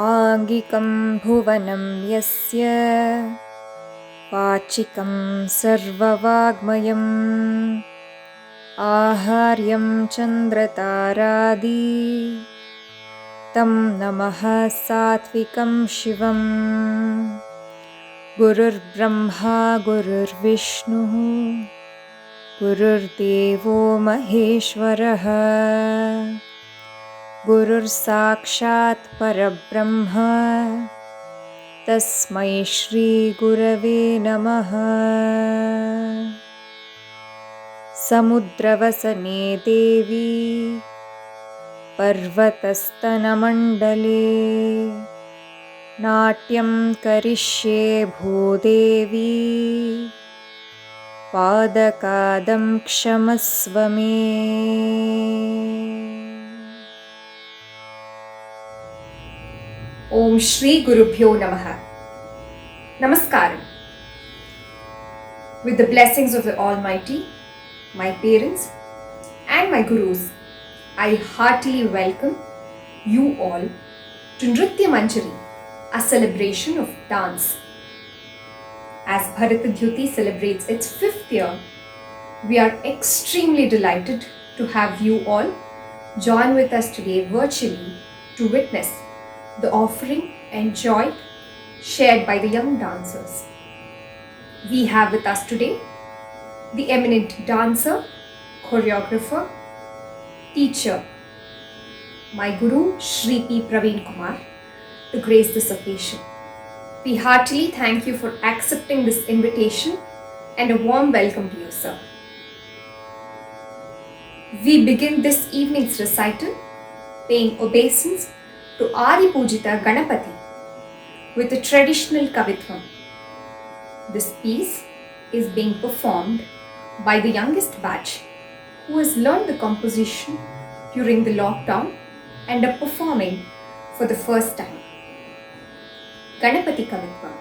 आङ्गिकं भुवनं यस्य वाचिकं सर्ववाङ्मयम् आहार्यं चन्द्रतारादि तं नमः सात्विकं शिवम् गुरुर्ब्रह्मा गुरुर्विष्णुः गुरुर्देवो महेश्वरः गुरुर्साक्षात् परब्रह्म तस्मै श्रीगुरवे नमः। समुद्रवसने देवी पर्वतस्तनमण्डले नाट्यं करिष्ये भूदेवी पादकादं क्षमस्व मे। Om Shri Gurubhyo Namaha. Namaskaram. With the blessings of the Almighty, my parents and my gurus, I heartily welcome you all to Nritya Manjari, a celebration of dance. As Bharatadhyuti celebrates its 5th year, we are extremely delighted to have you all join with us today virtually to witness the offering and joy shared by the young dancers. We have with us today the eminent dancer, choreographer, teacher, my Guru Shri P. Praveen Kumar, to grace this occasion. We heartily thank you for accepting this invitation and a warm welcome to you, sir. We begin this evening's recital paying obeisance to Adi Pujita Ganapati with a traditional Kavitvam. This piece is being performed by the youngest batch who has learned the composition during the lockdown and are performing for the first time. Ganapati Kavitvam.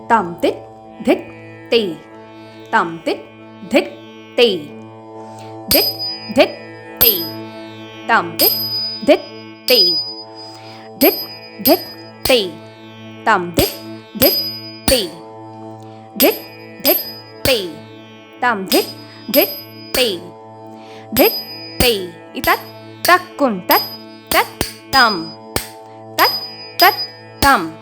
Tam tit dhit ti, tam tit dhit ti, dhit dhit ti, tam tit dhit ti, dhit dhit ti, tam tit dhit ti, dhit dhit ti, tam dhit dhit ti, dhit ti. Itat takkun tat tat tam, tat tat tam,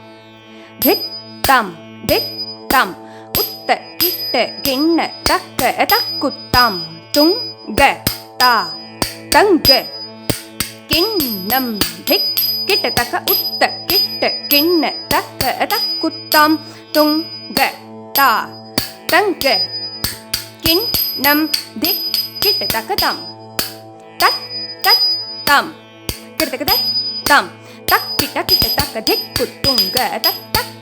dhit tam dhit tam. Utta kitta ginna takka takkuttam tung ga ta tang ga kinnam dhik kitta taka utta kitta ginna takka takkuttam tung ga ta tang ga kinnam dhik kitta taka tam tat tat tam kitta taka tam tak kitta kitta taka dhik kutunga tak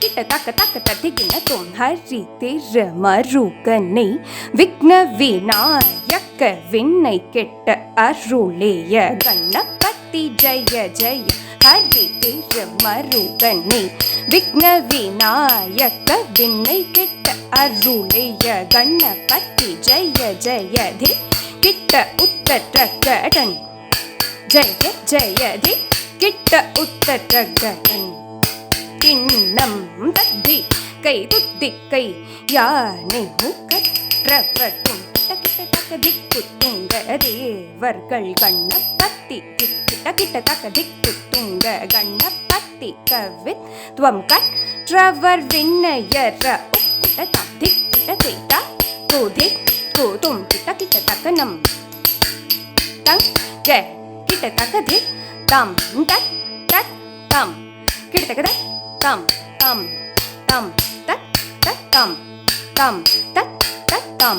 kita taka taka tadigina tum hari திருமருகனை விக்ன விநாயக விண்ணை கெட்ட அருளேய கணபதி ஜய ஜய ஹரி திருமருகனை விக்ன விநாயக விண்ணை கெட்ட அருளேய கணபதி ஜய ஜய தி கிட்ட உத்தரகடன் ஜய ஜய தி கிட்ட உத்தரகடன் கிண்ணம் தத்தி கை துத்தி கை யானை முகற்றவட்டும் கிட்ட தக்க திக்கு துங்க தேவர்கள் கண்ணப்பத்தி கிட்ட கிட்ட தக்க திக்கு துங்க கண்ணப்பத்தி கவித் துவம் கற்றவர் விண்ணயர உக்கிட்ட தாம் திக்கிட்ட தேட்டா கோதி கோதும் கிட்ட கிட்ட தக்க நம் தங் க கிட்ட தக்க தி தம் தத் தத் தம் கிட்ட தக்க tam tam tam tat tat tam tam tat tat tam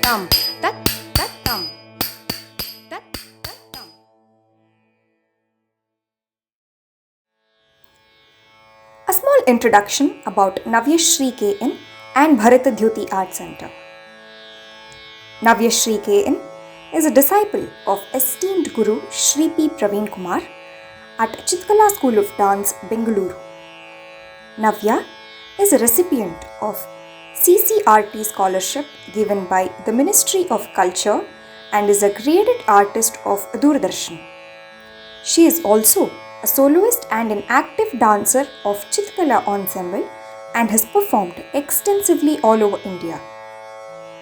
tam tat tat tam tat tat tam. A small introduction about Navyashri KN and Bharatadhyuti Art Center. Navyashri KN is a disciple of esteemed Guru Shri P. Praveen Kumar at Chitkala School of Dance, Bengaluru. Navya is a recipient of CCRT scholarship given by the Ministry of Culture and is a graded artist of Doordarshan. She is also a soloist and an active dancer of Chitkala ensemble and has performed extensively all over India.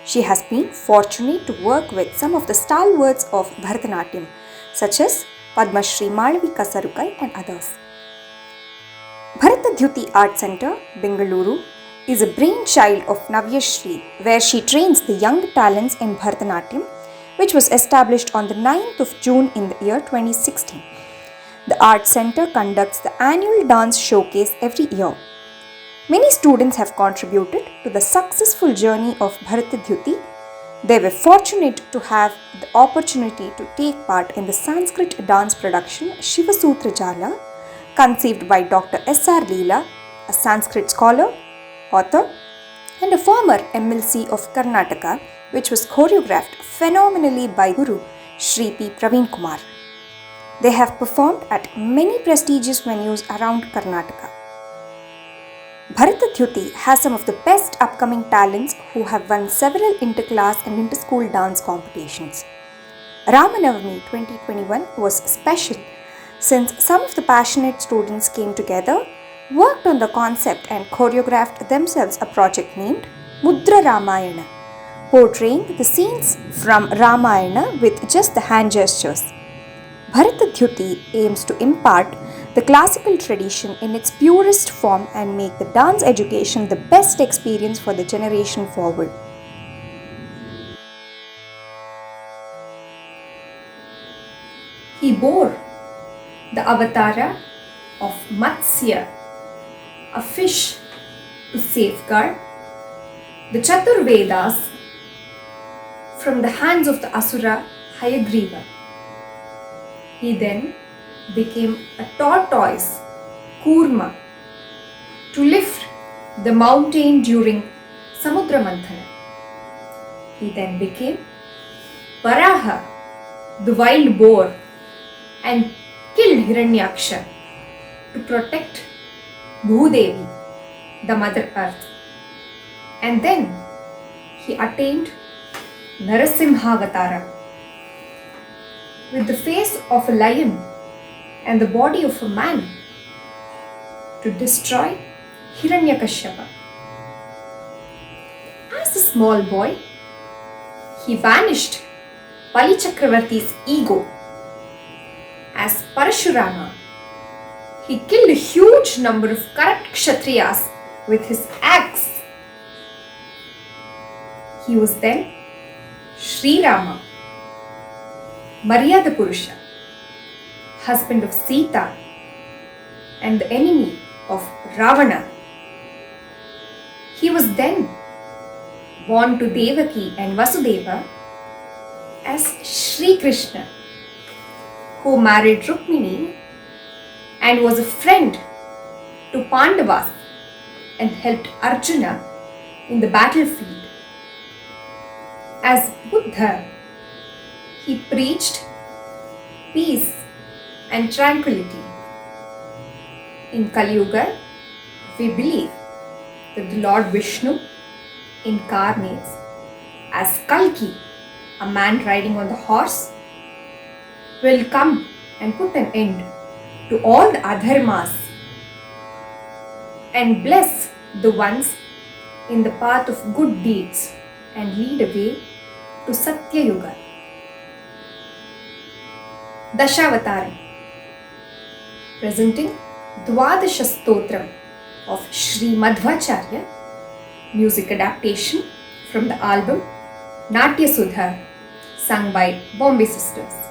She has been fortunate to work with some of the stalwarts of Bharatanatyam such as Padma Shri Malavika Sarukai and others. Bharatadhyuti Art Center, Bengaluru is a brainchild of Navyashri where she trains the young talents in Bharatanatyam, which was established on the 9th of June in the year 2016. The Art Center conducts the annual dance showcase every year. Many students have contributed to the successful journey of Bharatadhyuti. They were fortunate to have the opportunity to take part in the Sanskrit dance production Shivasutra Jala, conceived by Dr. S.R. Leela, a Sanskrit scholar, author, and a former MLC of Karnataka, which was choreographed phenomenally by Guru Shri P. Praveen Kumar. They have performed at many prestigious venues around Karnataka. Bharatadhyuti has some of the best upcoming talents who have won several interclass and interschool dance competitions. Ramanavami 2021 was special since some of the passionate students came together, worked on the concept and choreographed themselves a project named Mudra Ramayana, portraying the scenes from Ramayana with just the hand gestures. Bharatadhyuti aims to impart the classical tradition in its purest form and make the dance education the best experience for the generation forward. He bore the avatara of Matsya, a fish, to safeguard the Chaturvedas from the hands of the Asura Hayagriva. He then became a tortoise, Kurma, to lift the mountain during Samudra Manthana. He then became Varaha, the wild boar, and killed Hiranyaksha to protect Bhudevi, the Mother Earth. And then he attained Narasimhavatara with the face of a lion and the body of a man to destroy Hiranyakashyapa. As a small boy, he banished Bali Chakravarti's ego. As Parashurama, he killed a huge number of corrupt Kshatriyas with his axe. He was then Sri Rama, Maryada Purusha, husband of Sita and the enemy of Ravana. He was then born to Devaki and Vasudeva as Sri Krishna, who married Rukmini and was a friend to Pandavas and helped Arjuna in the battlefield. As Buddha, he preached peace and tranquility. In Kali Yuga, we believe that the Lord Vishnu incarnates as Kalki, a man riding on the horse, will come and put an end to all the adharmas and bless the ones in the path of good deeds and lead a way to Satya Yuga. Dashavatara, presenting Dwadasha Stotram of Sri Madhvacharya, music adaptation from the album Natya Sudha, sung by Bombay Sisters.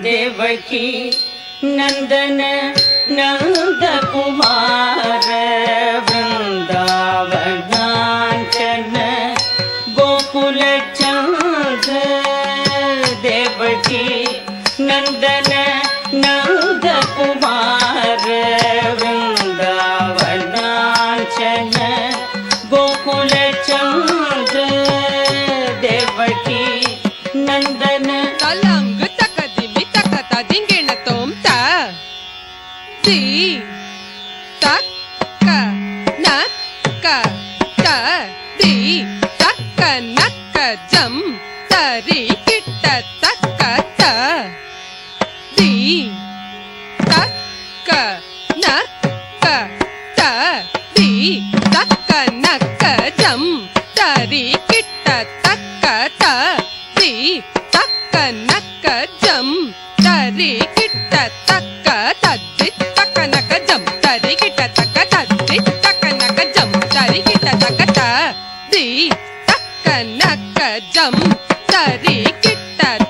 Devaki नंदन नंद कुमार वृंदावनांचन गोकुल चंद देवकी नंदन नंद कुमार वृंदावनांचन गोकुल चंद देवकी नंदन तलंग तक दिमि तक तदिंगिण तोम ता दी तक नक त दी तक नक जम तरी किट तक त दी तक नक त दी तक नक जम तरी किट तक त दी तक नक जम तरी किट तक तद्दि तक नक जम तरी किट तक तद्दि तक नक जम तरी किट तक तद्दि तक नक जम तरी किट तक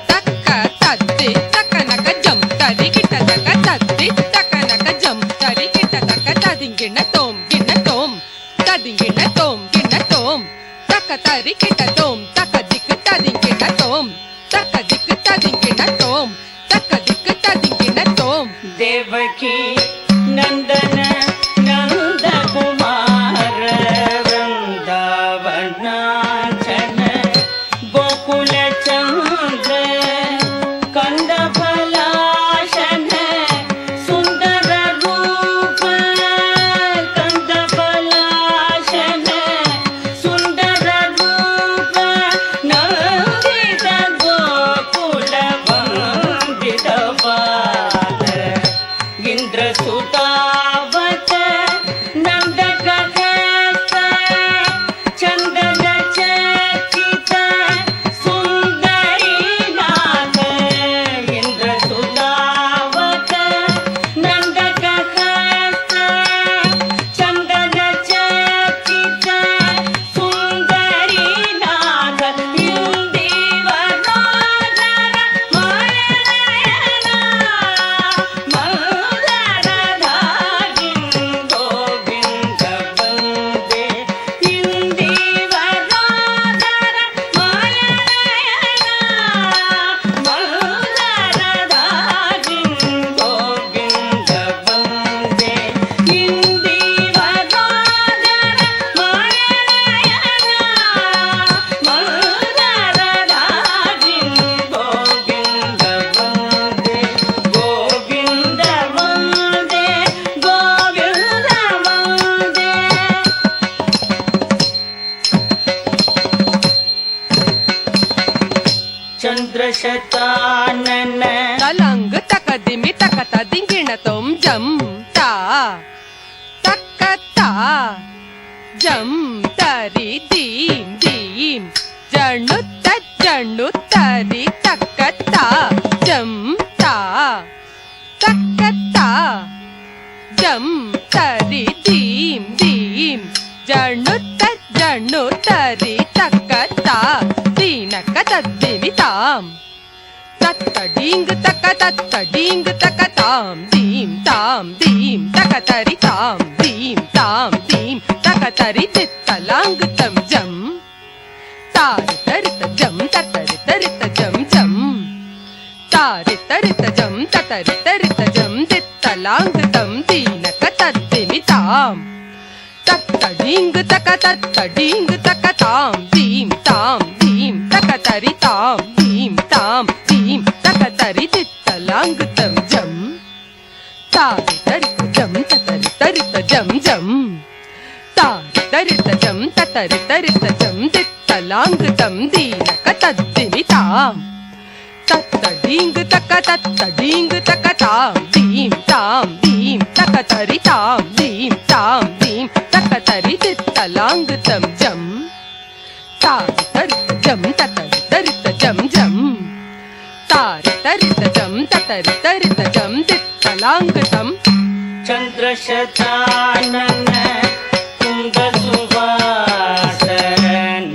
तद्दि तक नक जम तरी किट तक तद्दि तक नक जम तरी किट तक तदिंगिण तोम गिण तोम तदिंगिण तोम गिण तोम तक तरी किट तोम तक दिक तदिंगिण तोम तक दिक तदिंगिण तोम तक दिक तदिंगिण तोम देवकी नंदन नंद कुमार वृंदावनांचन गोकुल चंद्र कंद फलाशन सुंदर रूप कंद फलाशन सुंदर रूप नंदित गोकुल वंदित पाद इंद्र सुतावत नंद कथेत चंदन चकित सुंदरी नाथ इंद्र सुतावत नंद कथेत चंदन चकित सुंदरी नाथ इंदिवरोदर मायनयना मलरधारिं गोविंद वंदे इंदिवरोदर मायनयना मलरधारिं गोविंद वंदे इंदिवरोदर मायनयना मलरधारिं गोविंद वंदे गोविंद वंदे गोविंद वंदे चंद्रशतानन तलंग तक दिमि तक तदिंगिण तोम जम ता तक ता जम तरी दीम दीम जणु तरी तक ता जम ता तक ता जम तरी दीम दीम जणु तरी तक ता दीनक तद्दिमि ताम तत्तडींग तक तत्तडींग तक ताम दीम तक तरि ताम दीम तक तरि तित्तलांग तम जम तारि तरित जम ततरि तरित जम जम तारि तरित जम ततरि तरित जम तित्तलांग तम दीनक तद्दिमि ताम तत्तडींग तक ताम दीम तक तरि ताम दीम तक तरि तित्तलांग तम जम तारि तरित जम ततरि तरित जम जम तारि तरित जम ततरि तरित जम तित्तलांग तम दीनक तद्दिमि ताम तत्तडींग तक ताम दीम तक तरि ताम दीम तक तरि तित्तलांग तम जम तारि तरित जम ततरि तरित जम जम तारि तरित जम ततरि तरित जम तित्तलांग तम चंद्रशतानन कुंद सुवास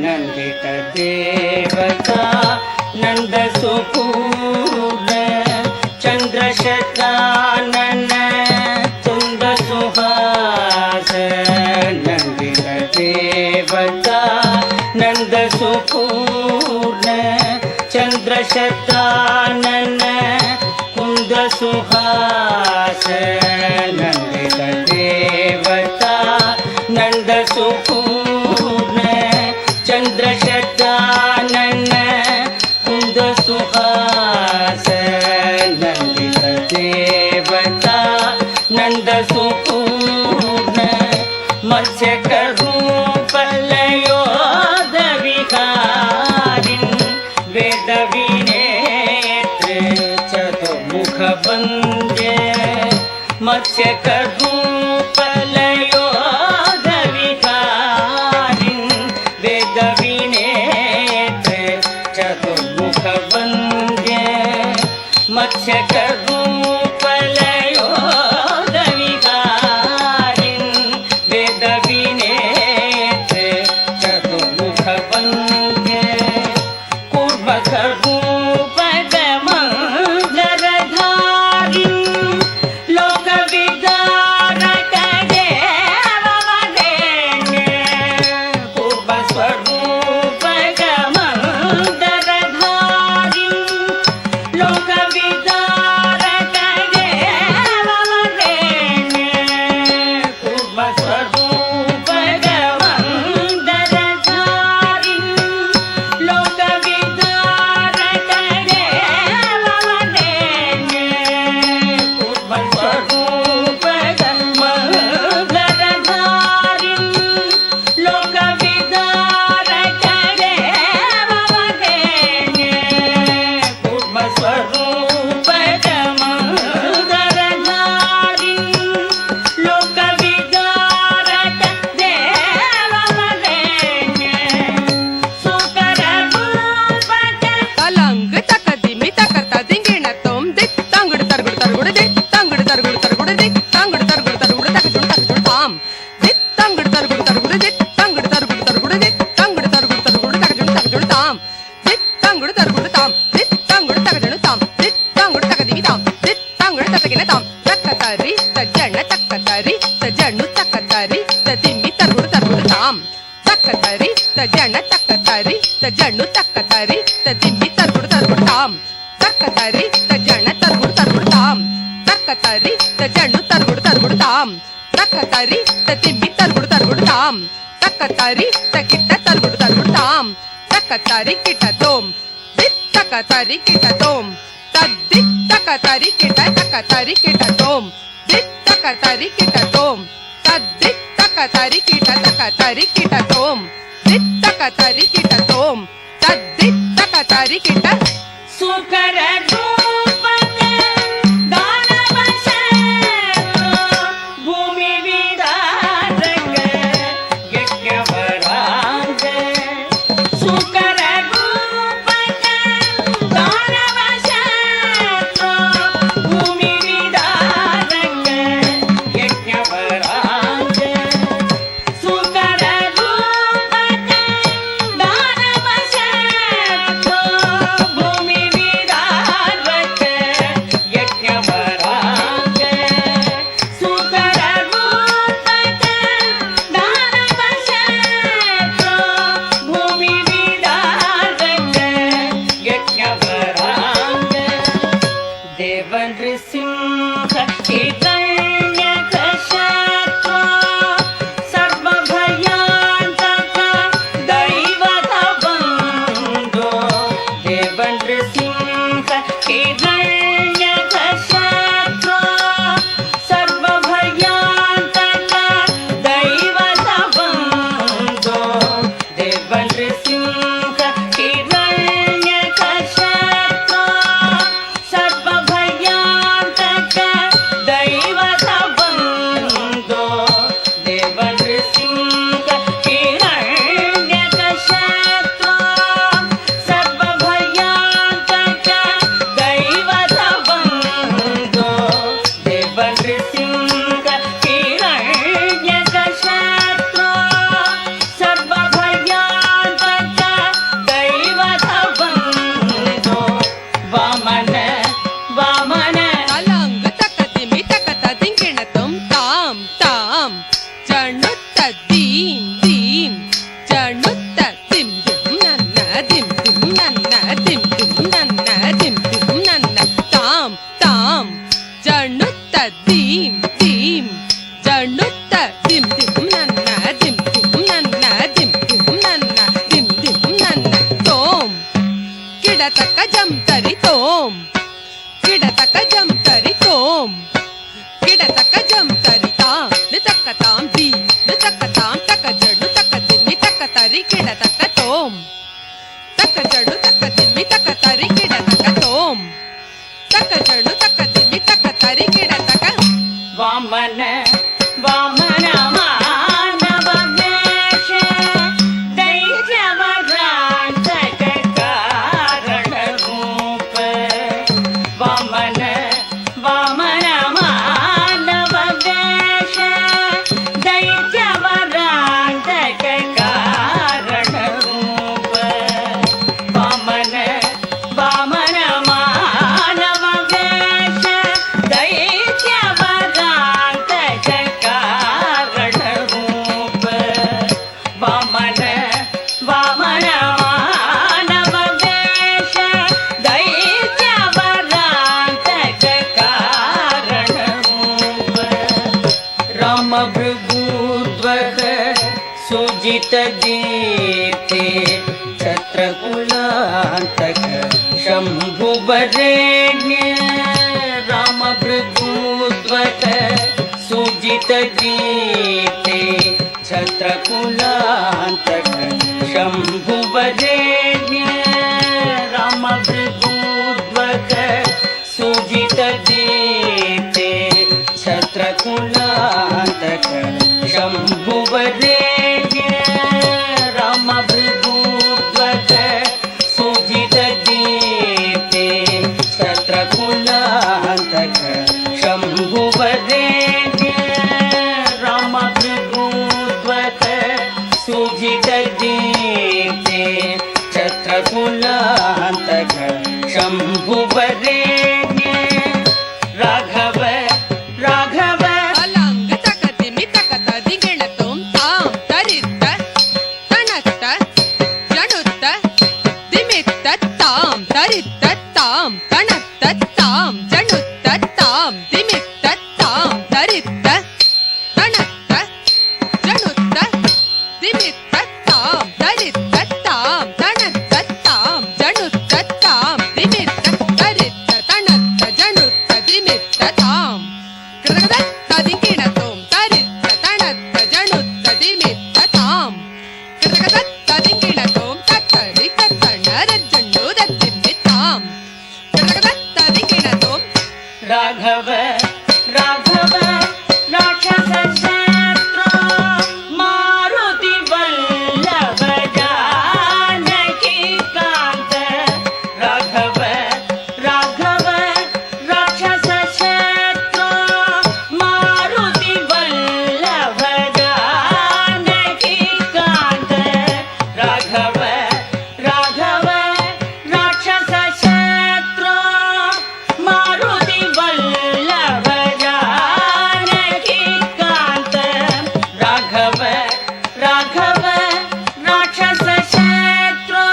नंदित देवता नंद सुपूर्ण चंद्रशतानन देवता नंद सुपूर्ण चंद्रशतानन कुंद सुहास नंदित देवता नंद सुपूर्ण चंद्रशतानन कुंद सुहास नंदित देवता नंद सुपूर्ण मत्स्य रूप लयोध विहारिन् वेद विनेत्र चतुर्मुख वन्द्य मत्स्य रूप लयोध विहारिन् वेद विनेत्र चतुर्मुख वन्द्य मत्स्य रूप लयोध विहारिन् वेद विनेत्र चतुर्मुख वन्द्य कूर्मक रूप मंगलधारिन् लोक विदारक देव वरेण्य पूर्व स्वरूप मंगलधारिन् लोक विदारक देव वरेण्य पूर्व स्वरूप मंगलधारिन् लोक विदारक देव वरेण्य पूर्व स्वरूप मंगलधारिन् लोक विदारक देव वरेण्य पूर्व स्वरूप मंगलधारिन् लोक विदारक देव वरेण्य सुकर रूपक तलंग तक दिमि तकता दिंगिण तोम दिक तंगड़ तरगुड़ तरगुड़ दिक तंगड़ तरगुड़ तरगुड़ दिक तंगड़ तरगुड़ तरगुड़ तक जुड़ ताम दिक तंगड़ तरगुड़ तरगुड़ दिक तंगड़ तरगुड़ तरगुड़ दिक तंगड़ तरगुड़ तरगुड़ तक जुड़ ताम दिक तंगड़ तरगुड़ ताम दिक तंगड़ तक जुड़ ताम दिक तंगड़ तक दिमि ताम दिक तंगड़ तकगिन ताम तकतरी तजण तकतरी तजणु तकतरी तदिमि तरगुड़ तरगुड़ ताम तकतरी तजण तकतरी तजणु तकतरी तदिमि तरगुड़ तरगुड़ ताम तकतरी तजण तरगुड़ तरगुड़ ताम तकतरी तजणु तरगुड़ तरगुड़ ताम तकतरी तदिमि तरगुड़ तरगुड़ ताम तकतरी तकिट तरगुड़ तरगुड़ ताम तकतरी किट तोम दित तकतरी किट तोम तद्दित तकतरी किट तोम दित तकतरी किट तोम तद्दित तकतरी किट तोम दित तकतरी किट तोम तद्दित तकतरी किट सुकर रूपक दानव शैलो भूमि विदारक यज्ञवराज सुकर रूपक दानव शैलो भूमि विदारक यज्ञवराज सुकर रूपक दानव शैलो भूमि विदारक तोम किडतक जम तरी तोम किडतक जम तरी ताम नितक ताम दी नितक ताम तक जड़ु तक दिम्मी तक तरी किडतक तोम तक जड़ु तक दिम्मी तक तरी किडतक तोम तक जड़ु तक दिम्मी तक तरी किडतक वामन वामन मानव वेश दैत्यवरांतक कारण रूप वामन वामन मानव वेश दैत्यवरांतक कारण रूप वामन वामन मानव वेश दैत्यवरांतक कारण रूप वामन वामन मानव वेश दैत्यवरांतक कारण रूप राम भृगुध्वज सुजित दीप्ते छत्रकुलांतक शंभुवरेण्य राम भृगुध्वज सुजित दीप्ते छत्रकुलांतक शंभुवरेण्य राम भृगुध्वज सुजित दीप्ते छत्रकुलांतक शंभुवरेण्य राम भृगुध्वज सुजित दीप्ते छत्रकुलांतक शंभुवरेण्य राम भृगुध्वज सुजित दीप्ते छत्रकुलांतक शंभुवरेण्य राघव राघव अलंग तक दिमि तक तदिगिण तोम ताम तरित तणत जणुत दिमित ताम तरित ताम तणत ताम जणुत ताम दिमित ताम तरित तणत जणुत दिमित ताम तरित ताम तणत ताम जणुत ताम दिमित तरित तणत जणुत दिमित ताम कृतगत तदिगिण तोम तरित तणत जणुत दिमित ताम कृतगत तदिगिण तोम तरित तणर जणु दिमित ताम कृतगत तदिगिण तोम राघव राघव राक्षस शत्रु मारुति वल्लभ जानकी कांत राघव राघव राक्षस शत्रु मारुति वल्लभ जानकी कांत राघव राघव राक्षस शत्रु मारुति वल्लभ जानकी कांत राघव राघव राक्षस शत्रु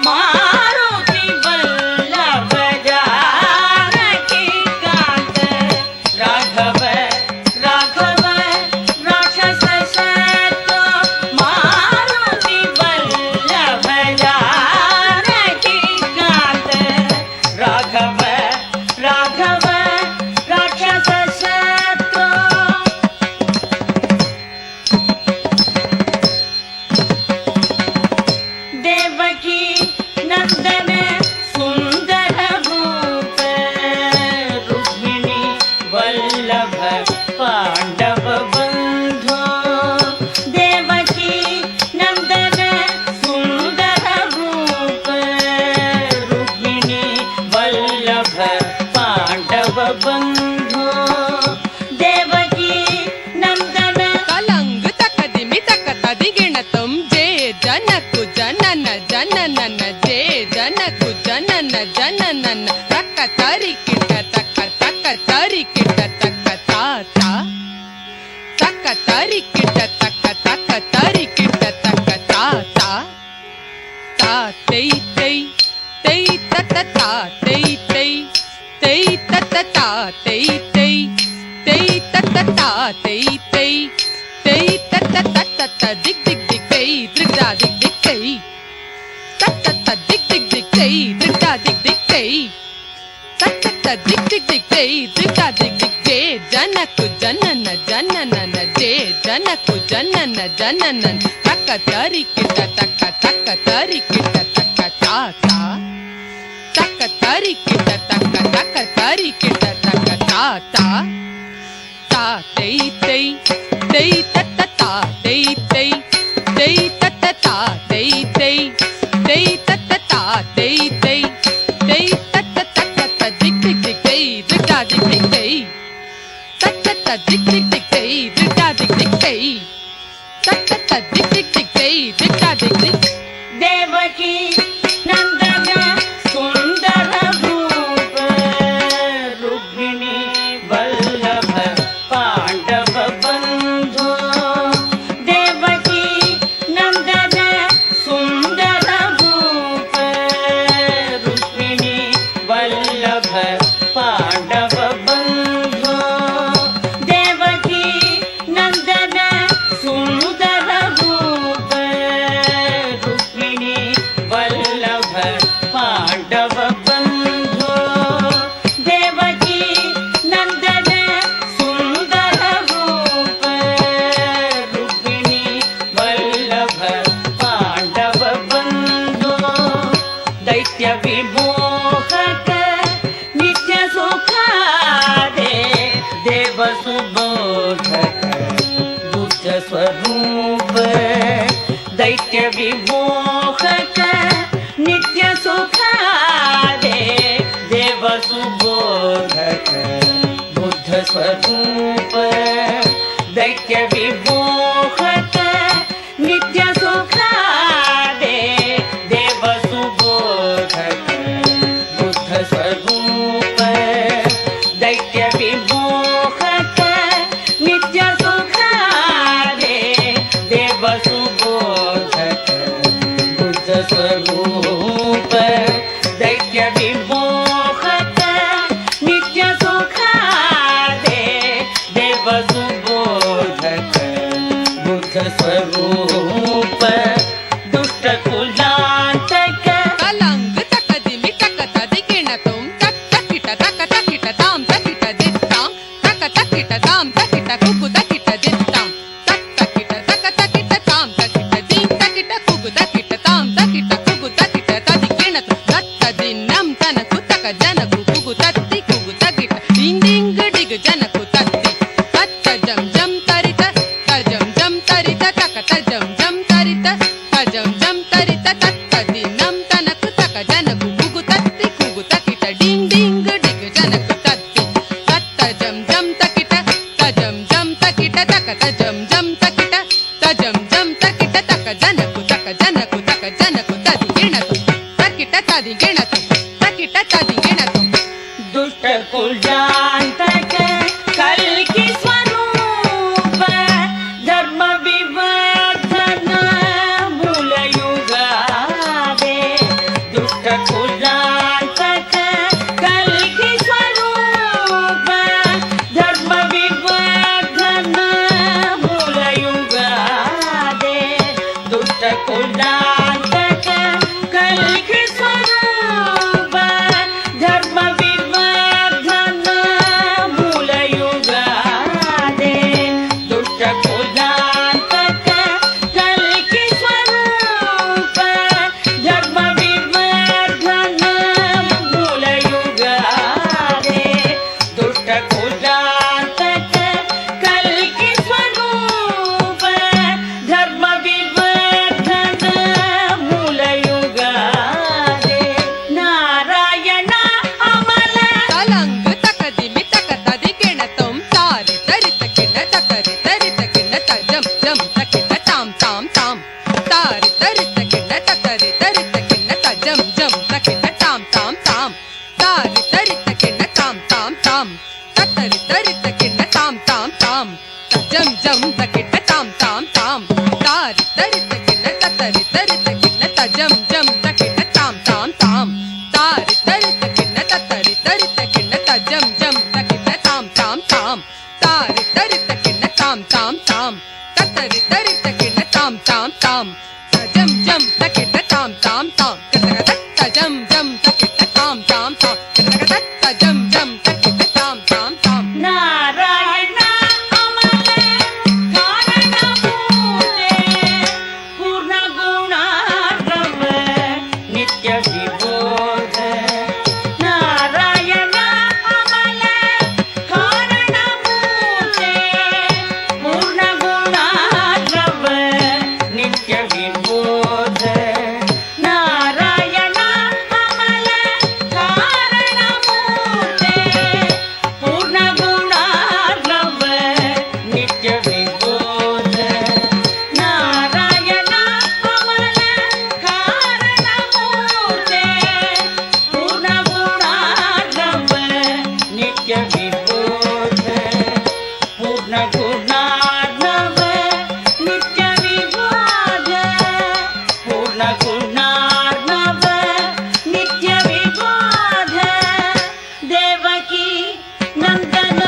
मारुति वल्लभ जानकी कांत राघव राघव राक्षस शत्रु मारुति वल्लभ जानकी कांत राघव राघव राक्षस शत्रु देवकी नंदन सुंदर रूप रुक्मिणी वल्लभ पांडव बंधु देवकी नंदन सुंदर रूप रुक्मिणी वल्लभ पांडव बंधु देवकी नंदन कलंग तक दिमि तक तदिगिण तुम जे जनकु जनन जननन जे जनकु जनन जननन तक तरि किट तक तरि किट तक ता ता तक तरि किट तक तरि किट तक ता ता ता तै तै तै तत ता तै तै तै तत ता तै तै तै तत ता तै तै तै तत तत दिग दिग दिग तै दृग्दा दिग दिग तै तत दिग दिग दिग तै दृग्दा दिग दिग तै ತ ದಿಕ್ ದಿಕ್ ದಿಕ್ ಜೈ ದಿಕ್ಕ ದಿಕ್ ದಿಕ್ ಜೇ ಜನಕು ಜನನ ಜನನನ ಜೇ ಜನಕು ಜನನ ಜನನನ್ ತಕ್ಕ ತರಿ ಕಿಟ ತಕ್ಕ ತಕ್ಕ ತರಿ ಕಿಟ ತಕ್ಕ ತಾ ತಾ ತಕ್ಕ ತರಿ ಕಿಟ ತಕ್ಕ ತಕ್ಕ ತರಿ ಕಿಟ ತಕ್ಕ ತಾ ತಾ ತಾ ತೈ ತೈ ತೈ ತತ್ತ ತಾ ತೈ ತೈ ತೈ ತತ್ತ ತಾ ತೈ ತೈ ತೈ ತತ್ತ ತಾ ತೈ ತೈ ತೈ ತತ್ತ ತಕ್ಕ ತ ದಿಕ್ ದಿಕ್ ದಿಕ್ ತೈ ದಿಕ್ಕ ದಿಕ್ ದಿಕ್ ತೈ ತಕ್ಕ ತ ದಿಕ್ ದಿಕ್ ದಿಕ್ ತೈ ದಿಕ್ಕ ದಿಕ್ ದಿಕ್ ತೈ ತಕ್ಕ ತ ದಿಕ್ ದಿಕ್ ದಿಕ್ ತೈ ದಿಕ್ಕ ದಿಕ್ ದಿಕ್ ದೇವಕಿ ನಂದನ ಸುಂದರ ರೂಪ ರುಕ್ಮಿಣಿ ವಲ್ಲಭ ಪಾಂಡವ ಬಂಧು ದೇವಕಿ ನಂದನ ಸುಂದರ ರೂಪ ರುಕ್ಮಿಣಿ ವಲ್ಲಭ ಪಾಂಡವ ಬಂಧು ದೇವಕಿ ನಂದನ ಸುಂದರ ರೂಪ ರುಕ್ಮಿಣಿ ವಲ್ಲಭ ಪಾಂಡವ ಬಂಧು ದೇವಕಿ ನಂದನ ಸುಂದರ ರೂಪ ರುಕ್ಮಿಣಿ ವಲ್ಲಭ ಪಾಂಡವ ಬಂಧು ದೈತ್ಯ ವಿಮೋಹಕ ನಿತ್ಯ ಸುಖಾದೆ ದೇವ ಸುಬೋಧಕ ಬುದ್ಧ ಸ್ವರೂಪ ದೈತ್ಯ ವಿಮೋಹಕ ನಿತ್ಯ ಸುಖಾದೆ ದೇವ ಸುಬೋಧಕ ಬುದ್ಧ ಸ್ವರೂಪ ದೈತ್ಯ ವಿಮೋಹಕ ನಿತ್ಯ ಸುಖಾದೆ ದೇವ ಸುಬೋಧಕ ಬುದ್ಧ ಸ್ವರೂಪ ದೈತ್ಯ ವಿಮೋಹಕ ನಿತ್ಯ ಸುಖಾದೆ ದೇವ ಸುಬೋಧಕ ಬುದ್ಧ ಸ್ವರೂಪ ದೈತ್ಯ ವಿಮೋಹಕ ನಿತ್ಯ ಸುಖಾದೆ ದೇವ ಸುಬೋಧಕ ಬುದ್ಧ ಸ್ವರೂಪ ದುಷ್ಟ ಕುಲಾಂತಕ ಕಲಂಗ ತಕದಿಮಿ ತಕ ತದಿಗಿಣ ತುಂ ತಕ್ ತಕಿಟ ತಕ ತಕಿಟ ತಾಂ ತಕಿಟ ದಿತ್ತಾಂ ತಕ ತಕಿಟ ತಾಂ ತಕಿಟ ಕುಕು ತಕಿಟ ದಿತ್ತಾಂ ತಕ್ ತಕಿಟ ತಕ ತಕಿಟ ತಾಂ ತಕಿಟ ದೀಂ ತಕಿಟ ಕುಕು ತಕಿಟ ತಾಂ ತಕಿಟ ಕುಕು ತಕಿಟ ತದಿಗಿಣ ತುಂ ತತ್ತ ದಿನ್ನಂ ತನಕು ತಕ ಜನಕು ಕುಕು ತತ್ತಿ ಕುಕು ತಕಿಟ ಡಿಂಗ್ ಡಿಂಗ್ ಡಿಗ್ ಜನಕು ತತ್ತಿ ತತ್ತ ಜಂ ಜಂ ತರಿತ ತಜಂ ಜಂ ತರಿತ ತಕ ತಜಂ ಜಂ ತರಿತ ತಜಂ ಜಂ ತರಿತ ತತ್ತ ದಿನ್ನಂ ತನಕು ತಕ ಜನಕು ಕುಗು ತತ್ತಿ ಕುಗು ತಕಿಟ ಡಿಂಗ್ ಡಿಂಗ್ ಡಿಗ್ ಜನಕು ತತ್ತಿ ತತ್ತ ಜಂ ಜಂ ತಕಿಟ ತಜಂ ಜಂ ತಕಿಟ ತಕ ತಜಂ ಜಂ ತಕಿಟ ತಜಂ ಜಂ ತಕಿಟ ತಕ ಜನಕು ತಕ ಜನಕು ತದಿಗಿಣತು ತಕಿಟ ತದಿಗಿಣತು ತಕಿಟ ತದಿಗಿಣತು ದುಷ್ಟ ಕುಲಾಂತಕ ಕಲ್ಕಿ ಸ್ವರೂಪ ಧರ್ಮ ವಿವರ್ಧನ ಮೂಲಯುಗಾದೆ ದುಷ್ಟ ಕುಲಾಂತಕ ಕಲ್ಕಿ ಸ್ವರೂಪ ಧರ್ಮ ವಿವರ್ಧನ ಮೂಲಯುಗಾದೆ ದುಷ್ಟ ಕುಲಾಂತಕ ಕಲ್ಕಿ ಸ್ವರೂಪ ಧರ್ಮ ವಿವರ್ಧನ ಮೂಲಯುಗಾದೆ ದುಷ್ಟ ಕುಲಾಂತಕ ಕಲ್ಕಿ ಸ್ವರೂಪ ಧರ್ಮ ವಿವರ್ಧನ ಮೂಲಯುಗಾದೆ ದುಷ್ಟ ಕುಲಾಂತಕ ಕಲ್ಕಿ ಸ್ವರೂಪ ಧರ್ಮ ವಿವರ್ಧನ ಮೂಲಯುಗಾದೆ ನಾರಾಯಣ ಅಮಲ ಕಲಂಗ ತಕದಿಮಿ ತಕ ತದಿಗಿಣ ತುಂ ತಾರಿ ತರಿತ ಕಿಣ ತಕರಿ ತರಿತ ಕಿಣ ತಜಂ ಜಂ ತಕಿಟ ತಾಂ ತಾಂ ತಾಂ ತಾರಿ ತರಿತ ಕಿಣ ತಕರಿ ತರಿತ ಕಿಣ ತಜಂ ಜಂ ತಕಿಟ ತಾಂ ತಾಂ ತಾಂ ತಾರಿ ತರಿತ ಕಿಣ ತಾಂ ತಾಂ ತಾಂ ತತ್ತರಿ ತರಿತ ಕಿಣ ತಾಂ ತಾಂ ತಾಂ ತಜಂ ಜಂ ತಕಿಟ ತಾಂ ತಾಂ ತಾಂ ತಾರಿ ತರಿತ ಕಿಣ ತತ್ತರಿ ತರಿತ ಕಿಣ ತಜಂ ಜಂ ತಕಿಟ ತಾಂ ತಾಂ ತಾಂ ತಾರಿ ತರಿತ ಕಿಣ ತತ್ತರಿ ತರಿತ ಕಿಣ ತಜಂ ಜಂ ತಕಿಟ ತಾಂ ತಾಂ ತಾಂ ತಾರಿ ತರಿತ ಕಿಣ ತಾಂ ತಾಂ ತಾಂ ತತ್ತರಿ ತರಿತ ಕಿಣ ತಾಂ ತಾಂ ತಾಂ ತಜಂ ಜಂ ತಕಿಟ ತಾಂ ತಾಂ ತಾಂ ಕತಕತ ತಜಂ ಜಂ ತಕಿಟ ತಾಂ ತಾಂ ತಾಂ ಕತಕತ ತಜಂ ಜಂ रघुनार्णव नित्य विवाद देवकी नंदन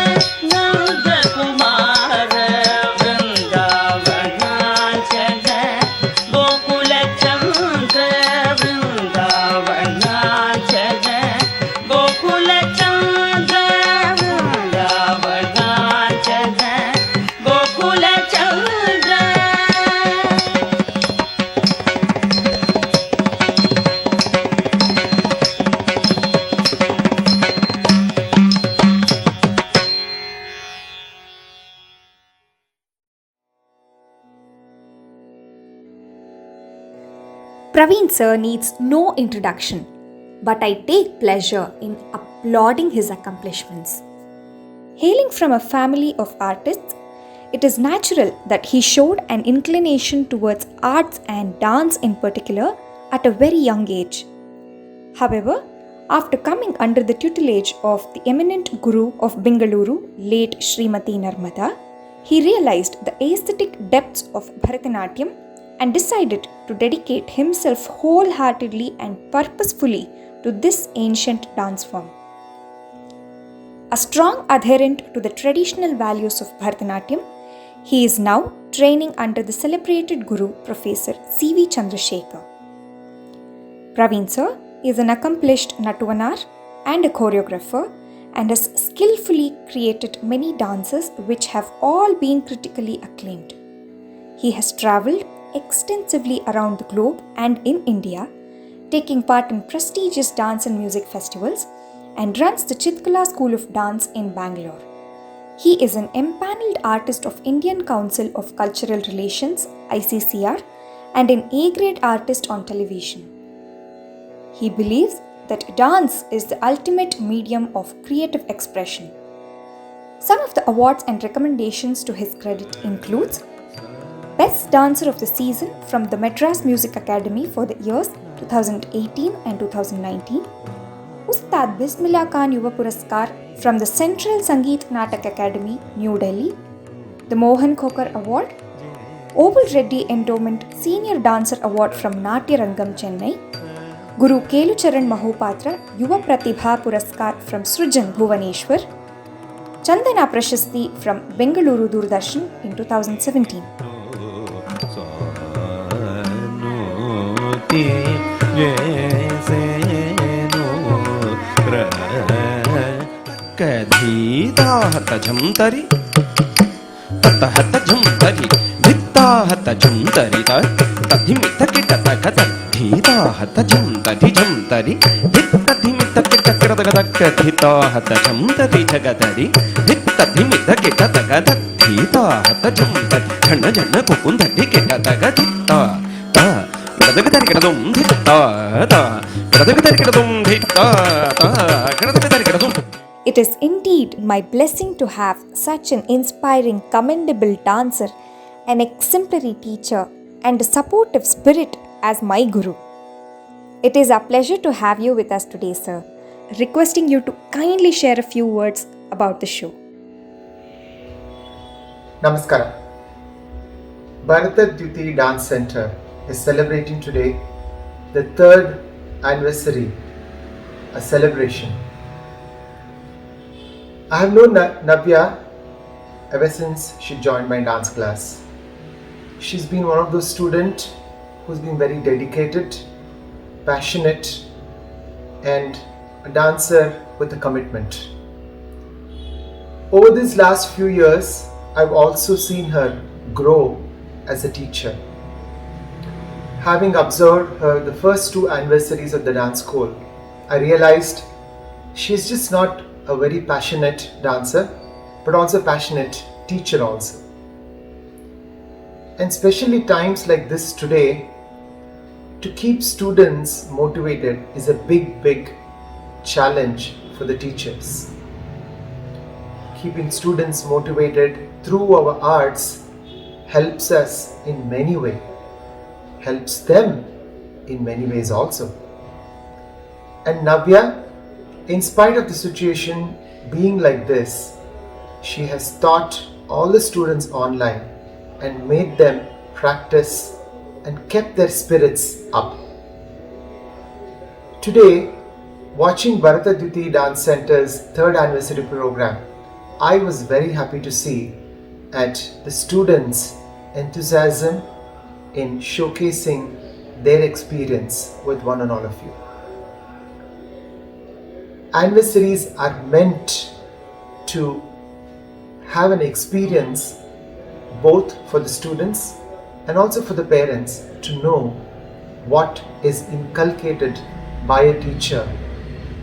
नंद कुमार वृंदावनांचल गोकुल चंद्र वृंदावनांचल गोकुल चंद्र वृंदावनांचल गोकुल चंद्र. Praveen sir needs no introduction, but I take pleasure in applauding his accomplishments. Hailing from a family of artists, it is natural that he showed an inclination towards arts and dance in particular at a very young age. However, after coming under the tutelage of the eminent guru of Bengaluru, late Srimati Narmada, he realized the aesthetic depths of Bharatanatyam and decided to dedicate himself wholeheartedly and purposefully to this ancient dance form. A strong adherent to the traditional values of Bharatanatyam, he is now training under the celebrated guru Professor C.V. Chandrasekhar. Praveen sir is an accomplished Nattuvanar and a choreographer and has skillfully created many dances which have all been critically acclaimed. He has travelled extensively around the globe and in India, taking part in prestigious dance and music festivals, and runs the Chitkala School of Dance in Bangalore. He is an empaneled artist of Indian Council of Cultural Relations (ICCR) and an A-grade artist on television. He believes that dance is the ultimate medium of creative expression. Some of the awards and recommendations to his credit includes Best Dancer of the Season from the Madras Music Academy for the years 2018 and 2019, Ustad Bismillah Khan Yuva Puraskar from the Central Sangeet Natak Academy, New Delhi, the Mohan Khokar Award, Obul Reddy Endowment Senior Dancer Award from Natya Rangam, Chennai, Guru Kelucharan Mahopatra Yuva Pratibha Puraskar from Srujan, Bhuvaneshwar, Chandana Prashasti from Bengaluru Doordarshan in 2017. कधीता हत झमतरी तत हत झमतरी धित्ता हत झमतरी तधिमित kit तक तद्धीता हत झमतरी झमतरी धित तधिमित kit तक धिता हत झमतरी जगतरी धित तधिमित kit तक तद्धीता हत झमतरी झन झन कुकुन धरि किट तक धित्ता It is indeed my blessing to have such an inspiring, commendable dancer, an exemplary teacher, and a supportive spirit as my guru. It is our pleasure to have you with us today, sir. Requesting you to kindly share a few words about the show. Namaskaram. Bharata Dyuti Dance Center is celebrating today the 3rd anniversary, a celebration. I have known Navya ever since she joined my dance class. She's been one of those students who's been very dedicated, passionate, and a dancer with a commitment. Over these last few years, I've also seen her grow as a teacher. Having observed her the first 2 anniversaries of the dance school, I realized she's just not a very passionate dancer, but also a passionate teacher also. And especially times like this today, to keep students motivated is a big challenge for the teachers. Keeping students motivated through our arts helps us in many ways, helps them in many ways also. And Navya, in spite of the situation being like this, she has taught all the students online and made them practice and kept their spirits up. Today, watching Bharatadyuti Dance Center's 3rd anniversary program, I was very happy to see at the students' enthusiasm in showcasing their experience with one and all of you. Anniversaries are meant to have an experience both for the students and also for the parents to know what is inculcated by a teacher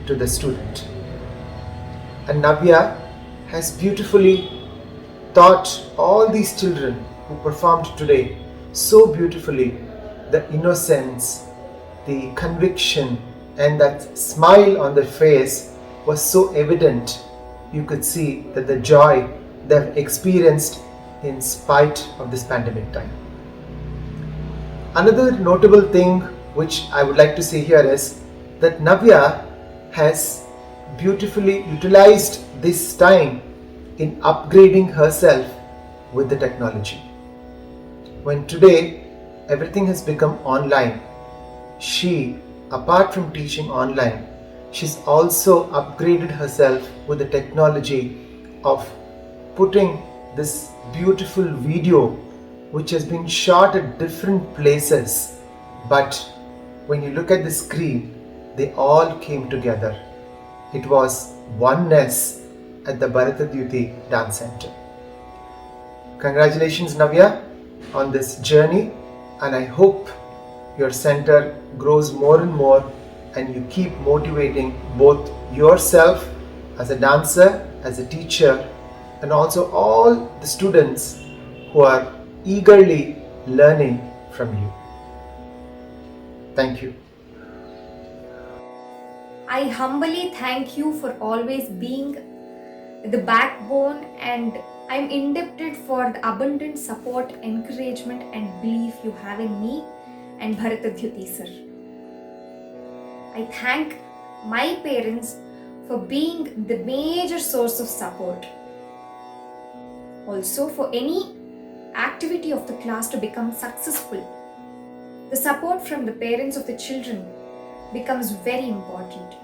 to the student. And Navya has beautifully taught all these children who performed today so beautifully the innocence, the conviction, and that smile on their face was so evident. You could see that the joy they've experienced in spite of this pandemic time. Another notable thing which I would like to say here is that Navya has beautifully utilized this time in upgrading herself with the technology. When today everything has become online, she, apart from teaching online, she's also upgraded herself with the technology of putting this beautiful video which has been shot at different places, but when you look at the screen, they all came together. It was oneness at the Bharatadyuti Dance Center. Congratulations, Navya, on this journey, and I hope your center grows more and more and you keep motivating both yourself as a dancer, as a teacher, and also all the students who are eagerly learning from you. Thank you. I humbly thank you for always being the backbone, and I'm indebted for the abundant support, encouragement, and belief you have in me and Bharatadyuti sir. I thank my parents for being the major source of support. Also, for any activity of the class to become successful, the support from the parents of the children becomes very important.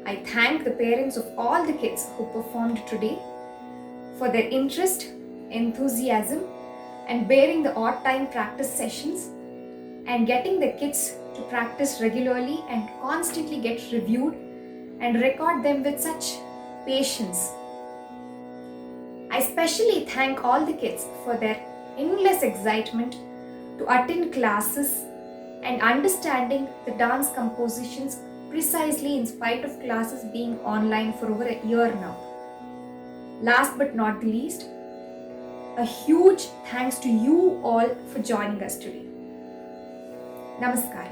I thank the parents of all the kids who performed today for their interest, enthusiasm, and bearing the odd time practice sessions and getting the kids to practice regularly and constantly get reviewed and record them with such patience. I especially thank all the kids for their endless excitement to attend classes and understanding the dance compositions precisely in spite of classes being online for over a year now. Last but not the least, a huge thanks to you all for joining us today. Namaskar.